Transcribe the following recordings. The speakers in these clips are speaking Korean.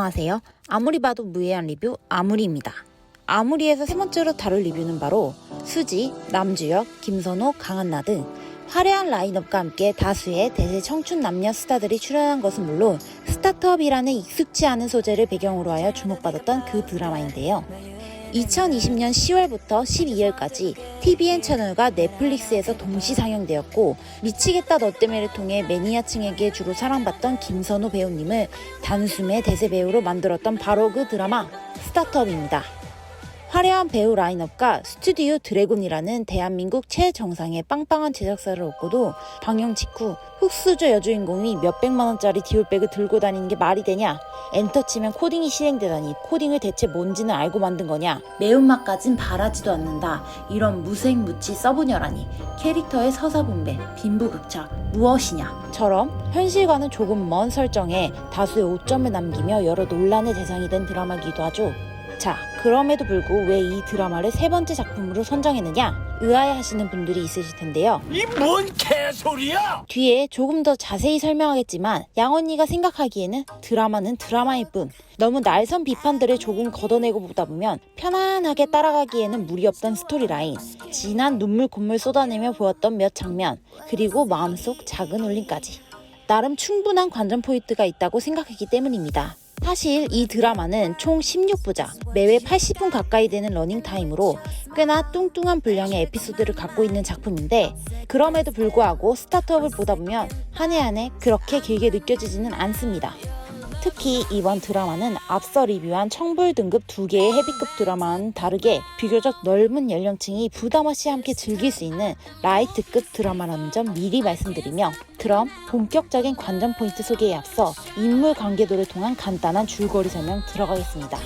안녕하세요. 아무리 봐도 무해한 리뷰 아무리입니다. 아무리에서 세 번째로 다룰 리뷰는 바로 수지, 남주혁, 김선호, 강한나 등 화려한 라인업과 함께 다수의 대세 청춘 남녀 스타들이 출연한 것은 물론 스타트업이라는 익숙치 않은 소재를 배경으로 하여 주목받았던 그 드라마인데요. 2020년 10월부터 12월까지 TVN 채널과 넷플릭스에서 동시 상영되었고 미치겠다 너 때문에를 통해 매니아층에게 주로 사랑받던 김선호 배우님을 단숨에 대세 배우로 만들었던 바로 그 드라마 스타트업입니다. 화려한 배우 라인업과 스튜디오 드래곤이라는 대한민국 최정상의 빵빵한 제작사를 얻고도 방영 직후 흑수저 여주인공이 몇백만원짜리 디올백을 들고 다니는 게 말이 되냐, 엔터치면 코딩이 실행되다니 코딩을 대체 뭔지는 알고 만든 거냐, 매운맛까진 바라지도 않는다, 이런 무색무취 써보녀라니 캐릭터의 서사분배, 빈부극차 무엇이냐 처럼 현실과는 조금 먼 설정에 다수의 오점을 남기며 여러 논란의 대상이 된 드라마이기도 하죠. 자, 그럼에도 불구하고 왜 이 드라마를 세 번째 작품으로 선정했느냐 의아해하시는 분들이 있으실 텐데요. 이 뭔 개소리야! 뒤에 조금 더 자세히 설명하겠지만 양언니가 생각하기에는 드라마는 드라마일 뿐 너무 날선 비판들을 조금 걷어내고 보다 보면 편안하게 따라가기에는 무리 없던 스토리라인, 진한 눈물 콧물 쏟아내며 보았던 몇 장면, 그리고 마음속 작은 울림까지 나름 충분한 관전 포인트가 있다고 생각했기 때문입니다. 사실 이 드라마는 총 16부작, 매회 80분 가까이 되는 러닝타임으로 꽤나 뚱뚱한 분량의 에피소드를 갖고 있는 작품인데 그럼에도 불구하고 스타트업을 보다 보면 한 해 한 해 그렇게 길게 느껴지지는 않습니다. 특히 이번 드라마는 앞서 리뷰한 청불 등급 2개의 헤비급 드라마와는 다르게 비교적 넓은 연령층이 부담없이 함께 즐길 수 있는 라이트급 드라마라는 점 미리 말씀드리며, 그럼 본격적인 관전 포인트 소개에 앞서 인물 관계도를 통한 간단한 줄거리 설명 들어가겠습니다.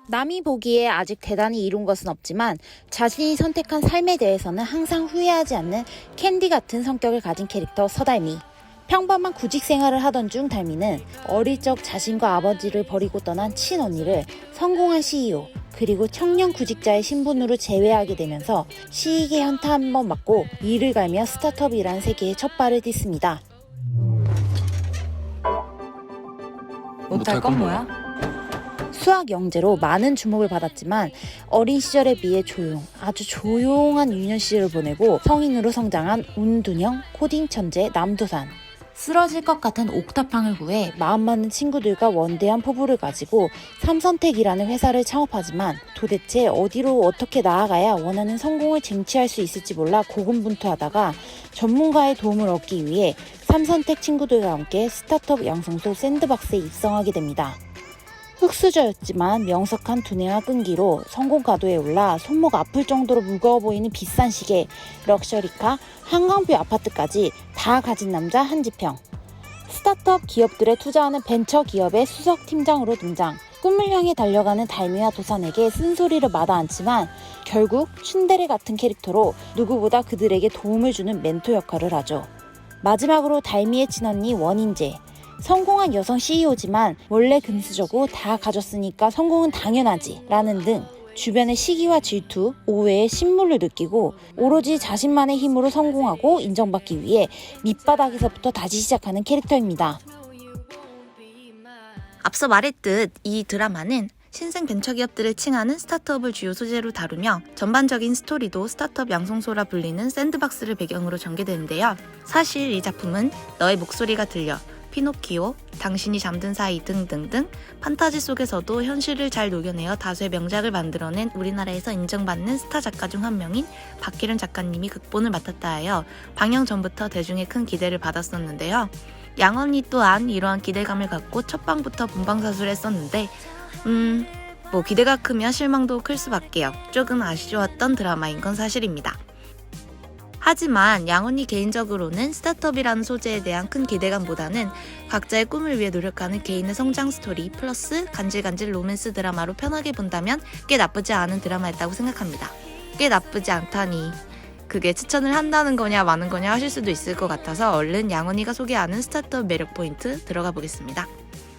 남이 보기에 아직 대단히 이룬 것은 없지만 자신이 선택한 삶에 대해서는 항상 후회하지 않는 캔디 같은 성격을 가진 캐릭터 서달미. 평범한 구직 생활을 하던 중 달미는 어릴 적 자신과 아버지를 버리고 떠난 친언니를 성공한 CEO 그리고 청년 구직자의 신분으로 제외하게 되면서 시익의 현타 한번 맞고 이를 갈며 스타트업이라는 세계에 첫 발을 딛습니다. 못할 건 뭐야? 수학 영재로 많은 주목을 받았지만 어린 시절에 비해 아주 조용한 유년 시절을 보내고 성인으로 성장한 운둔형 코딩 천재 남도산. 쓰러질 것 같은 옥탑방을 구해 마음 맞는 친구들과 원대한 포부를 가지고 삼선택이라는 회사를 창업하지만 도대체 어디로 어떻게 나아가야 원하는 성공을 쟁취할 수 있을지 몰라 고군분투하다가 전문가의 도움을 얻기 위해 삼선택 친구들과 함께 스타트업 양성소 샌드박스에 입성하게 됩니다. 흑수저였지만 명석한 두뇌와 끈기로 성공 가도에 올라 손목 아플 정도로 무거워 보이는 비싼 시계, 럭셔리카, 한강뷰 아파트까지 다 가진 남자 한지평. 스타트업 기업들에 투자하는 벤처 기업의 수석 팀장으로 등장. 꿈을 향해 달려가는 달미와 도산에게 쓴소리를 마다않지만 결국 츤데레 같은 캐릭터로 누구보다 그들에게 도움을 주는 멘토 역할을 하죠. 마지막으로 달미의 친언니 원인재. 성공한 여성 CEO지만 원래 금수저고 다 가졌으니까 성공은 당연하지 라는 등 주변의 시기와 질투, 오해에 신물을 느끼고 오로지 자신만의 힘으로 성공하고 인정받기 위해 밑바닥에서부터 다시 시작하는 캐릭터입니다. 앞서 말했듯 이 드라마는 신생 벤처기업들을 칭하는 스타트업을 주요 소재로 다루며 전반적인 스토리도 스타트업 양성소라 불리는 샌드박스를 배경으로 전개되는데요. 사실 이 작품은 너의 목소리가 들려, 피노키오, 당신이 잠든 사이 등등등 판타지 속에서도 현실을 잘 녹여내어 다수의 명작을 만들어낸 우리나라에서 인정받는 스타 작가 중 한 명인 박혜련 작가님이 극본을 맡았다 하여 방영 전부터 대중의 큰 기대를 받았었는데요. 양언니 또한 이러한 기대감을 갖고 첫 방부터 본방사수를 했었는데 기대가 크면 실망도 클 수밖에요. 조금 아쉬웠던 드라마인 건 사실입니다. 하지만 양언니 개인적으로는 스타트업이라는 소재에 대한 큰 기대감보다는 각자의 꿈을 위해 노력하는 개인의 성장 스토리 플러스 간질간질 로맨스 드라마로 편하게 본다면 꽤 나쁘지 않은 드라마였다고 생각합니다. 꽤 나쁘지 않다니 그게 추천을 한다는 거냐 마는 거냐 하실 수도 있을 것 같아서 얼른 양언니가 소개하는 스타트업 매력 포인트 들어가 보겠습니다.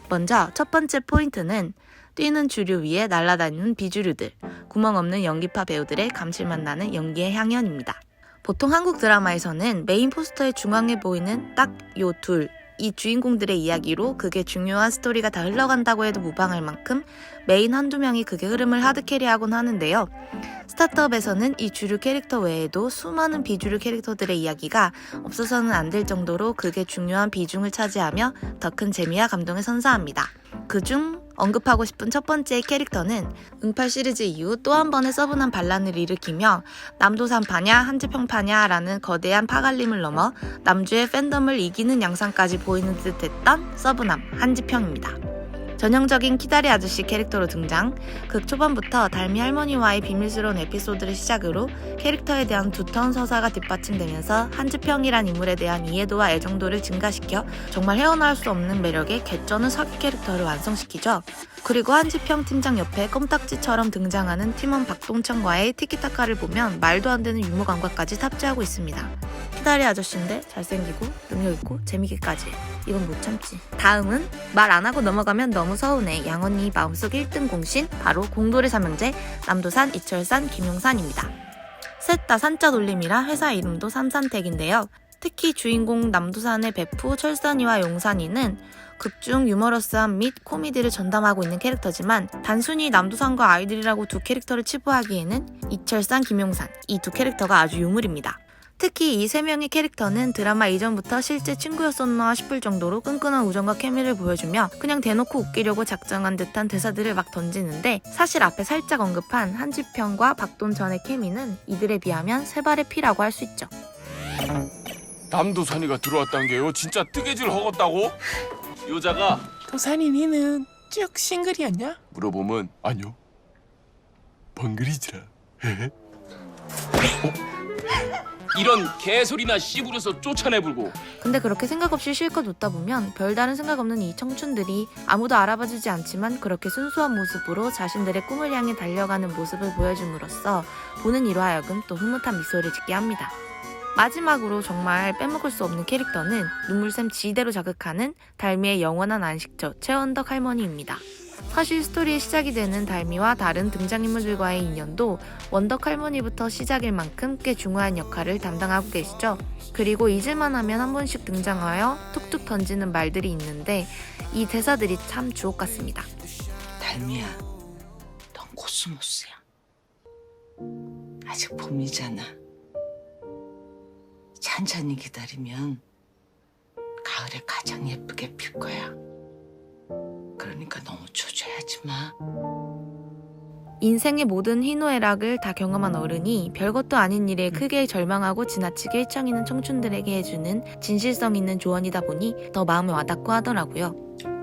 먼저 첫 번째 포인트는 뛰는 주류 위에 날아다니는 비주류들, 구멍 없는 연기파 배우들의 감칠맛 나는 연기의 향연입니다. 보통 한국 드라마에서는 메인 포스터의 중앙에 보이는 딱 요 둘, 이 주인공들의 이야기로 극의 중요한 스토리가 다 흘러간다고 해도 무방할 만큼 메인 한두 명이 극의 흐름을 하드캐리하곤 하는데요. 스타트업에서는 이 주류 캐릭터 외에도 수많은 비주류 캐릭터들의 이야기가 없어서는 안 될 정도로 극의 중요한 비중을 차지하며 더 큰 재미와 감동을 선사합니다. 그중 언급하고 싶은 첫 번째 캐릭터는 응팔 시리즈 이후 또 한 번의 서브남 반란을 일으키며 남도산파냐 한지평파냐라는 거대한 파갈림을 넘어 남주의 팬덤을 이기는 양상까지 보이는 듯했던 서브남 한지평입니다. 전형적인 키다리 아저씨 캐릭터로 등장, 극 초반부터 달미 할머니와의 비밀스러운 에피소드를 시작으로 캐릭터에 대한 두터운 서사가 뒷받침되면서 한지평이란 인물에 대한 이해도와 애정도를 증가시켜 정말 헤어나올 수 없는 매력의 개쩌는 사기 캐릭터를 완성시키죠. 그리고 한지평 팀장 옆에 껌딱지처럼 등장하는 팀원 박동천과의 티키타카를 보면 말도 안 되는 유머 감각까지 탑재하고 있습니다. 키다리 아저씨인데 잘생기고 능력있고 재미있기까지. 이건 못 참지. 다음은 말 안 하고 넘어가면 너무 서운해. 양언니 마음속 1등 공신, 바로 공돌의 삼형제 남도산, 이철산, 김용산입니다. 셋 다 산자 돌림이라 회사 이름도 삼산택인데요. 특히 주인공 남도산의 베프 철산이와 용산이는 극중 유머러스함 및 코미디를 전담하고 있는 캐릭터지만 단순히 남도산과 아이들이라고 두 캐릭터를 치부하기에는 이철산, 김용산 이 두 캐릭터가 아주 유물입니다. 특히 이 세 명의 캐릭터는 드라마 이전부터 실제 친구였었나 싶을 정도로 끈끈한 우정과 케미를 보여주며 그냥 대놓고 웃기려고 작정한 듯한 대사들을 막 던지는데 사실 앞에 살짝 언급한 한지평과 박돈전의 케미는 이들에 비하면 세 발의 피라고 할 수 있죠. 남도산이가 들어왔단 게요 진짜 뜨개질 허겄다고? 여자가 도산이 니는 쭉 싱글이었냐? 물어보면 아니요 벙글이지라. 이런 개소리나 씨부려서 쫓아내불고. 근데 그렇게 생각 없이 실컷 웃다 보면 별다른 생각 없는 이 청춘들이 아무도 알아봐주지 않지만 그렇게 순수한 모습으로 자신들의 꿈을 향해 달려가는 모습을 보여줌으로써 보는 이로 하여금 또 흐뭇한 미소를 짓게 합니다. 마지막으로 정말 빼먹을 수 없는 캐릭터는 눈물샘 지대로 자극하는 달미의 영원한 안식처 최원덕 할머니입니다. 사실 스토리의 시작이 되는 달미와 다른 등장인물들과의 인연도 원덕 할머니부터 시작일 만큼 꽤 중요한 역할을 담당하고 계시죠. 그리고 잊을만 하면 한 번씩 등장하여 툭툭 던지는 말들이 있는데 이 대사들이 참 주옥 같습니다. 달미야, 넌 코스모스야. 아직 봄이잖아. 천천히 기다리면 가을에 가장 예쁘게 필 거야. 그러니까 너무 초조해하지 마. 인생의 모든 희노애락을 다 경험한 어른이 별것도 아닌 일에 크게 절망하고 지나치게 휘청이는 청춘들에게 해주는 진실성 있는 조언이다 보니 더 마음에 와닿고 하더라고요.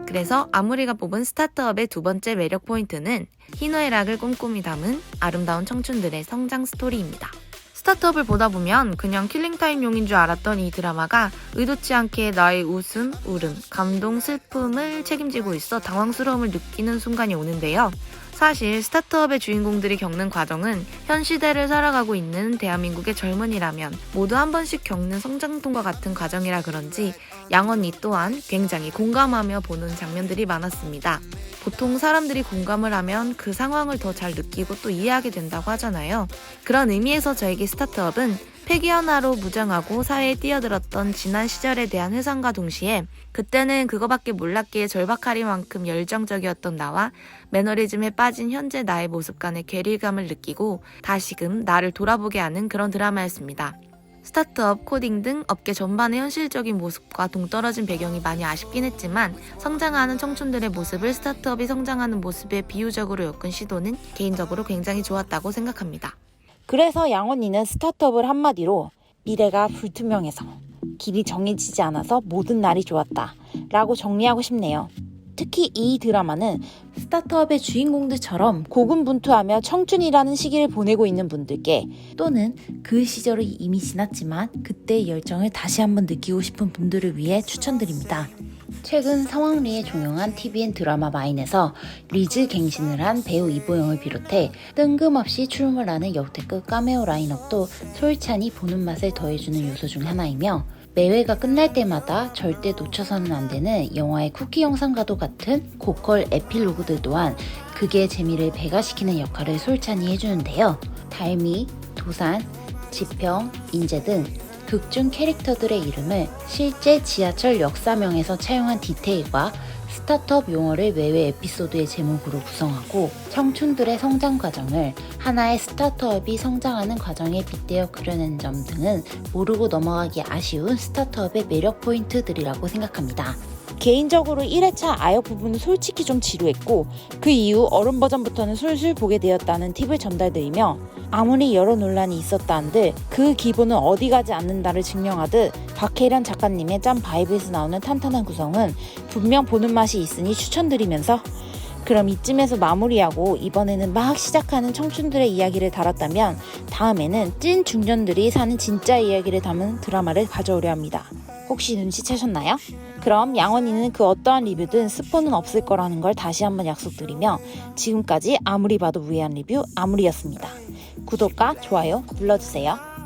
그래서 아무리가 뽑은 스타트업의 두 번째 매력 포인트는 희노애락을 꼼꼼히 담은 아름다운 청춘들의 성장 스토리입니다. 스타트업을 보다 보면 그냥 킬링타임용인 줄 알았던 이 드라마가 의도치 않게 나의 웃음, 울음, 감동, 슬픔을 책임지고 있어 당황스러움을 느끼는 순간이 오는데요. 사실 스타트업의 주인공들이 겪는 과정은 현 시대를 살아가고 있는 대한민국의 젊은이라면 모두 한 번씩 겪는 성장통과 같은 과정이라 그런지 양언니 또한 굉장히 공감하며 보는 장면들이 많았습니다. 보통 사람들이 공감을 하면 그 상황을 더 잘 느끼고 또 이해하게 된다고 하잖아요. 그런 의미에서 저에게 스타트업은 패기 하나로 무장하고 사회에 뛰어들었던 지난 시절에 대한 회상과 동시에 그때는 그거밖에 몰랐기에 절박하리만큼 열정적이었던 나와 매너리즘에 빠진 현재 나의 모습 간의 괴리감을 느끼고 다시금 나를 돌아보게 하는 그런 드라마였습니다. 스타트업, 코딩 등 업계 전반의 현실적인 모습과 동떨어진 배경이 많이 아쉽긴 했지만 성장하는 청춘들의 모습을 스타트업이 성장하는 모습에 비유적으로 엮은 시도는 개인적으로 굉장히 좋았다고 생각합니다. 그래서 양언니는 스타트업을 한마디로 미래가 불투명해서 길이 정해지지 않아서 모든 날이 좋았다 라고 정리하고 싶네요. 특히 이 드라마는 스타트업의 주인공들처럼 고군분투하며 청춘이라는 시기를 보내고 있는 분들께 또는 그 시절이 이미 지났지만 그때의 열정을 다시 한번 느끼고 싶은 분들을 위해 추천드립니다. 최근 서왕리에 종영한 TVN 드라마 마인에서 리즈 갱신을 한 배우 이보영을 비롯해 뜬금없이 출몰하는 역대급 카메오 라인업도 솔찬히 보는 맛을 더해주는 요소 중 하나이며 매회가 끝날 때마다 절대 놓쳐서는 안 되는 영화의 쿠키 영상과도 같은 고퀄 에필로그들 또한 극의 재미를 배가시키는 역할을 솔찬히 해주는데요. 달미, 도산, 지평, 인재 등 극중 캐릭터들의 이름을 실제 지하철 역사명에서 차용한 디테일과 스타트업 용어를 매회 에피소드의 제목으로 구성하고 청춘들의 성장 과정을 하나의 스타트업이 성장하는 과정에 빗대어 그려낸 점 등은 모르고 넘어가기 아쉬운 스타트업의 매력 포인트들이라고 생각합니다. 개인적으로 1회차 아역 부분은 솔직히 좀 지루했고 그 이후 어른 버전부터는 술술 보게 되었다는 팁을 전달드리며 아무리 여러 논란이 있었다 한들 그 기본은 어디 가지 않는다를 증명하듯 박혜련 작가님의 짠 바이브에서 나오는 탄탄한 구성은 분명 보는 맛이 있으니 추천드리면서 그럼 이쯤에서 마무리하고 이번에는 막 시작하는 청춘들의 이야기를 다뤘다면 다음에는 찐 중년들이 사는 진짜 이야기를 담은 드라마를 가져오려 합니다. 혹시 눈치채셨나요? 그럼 양원이는 그 어떠한 리뷰든 스포는 없을 거라는 걸 다시 한번 약속드리며 지금까지 아무리 봐도 무해한 리뷰 아무리였습니다. 구독과 좋아요 눌러주세요.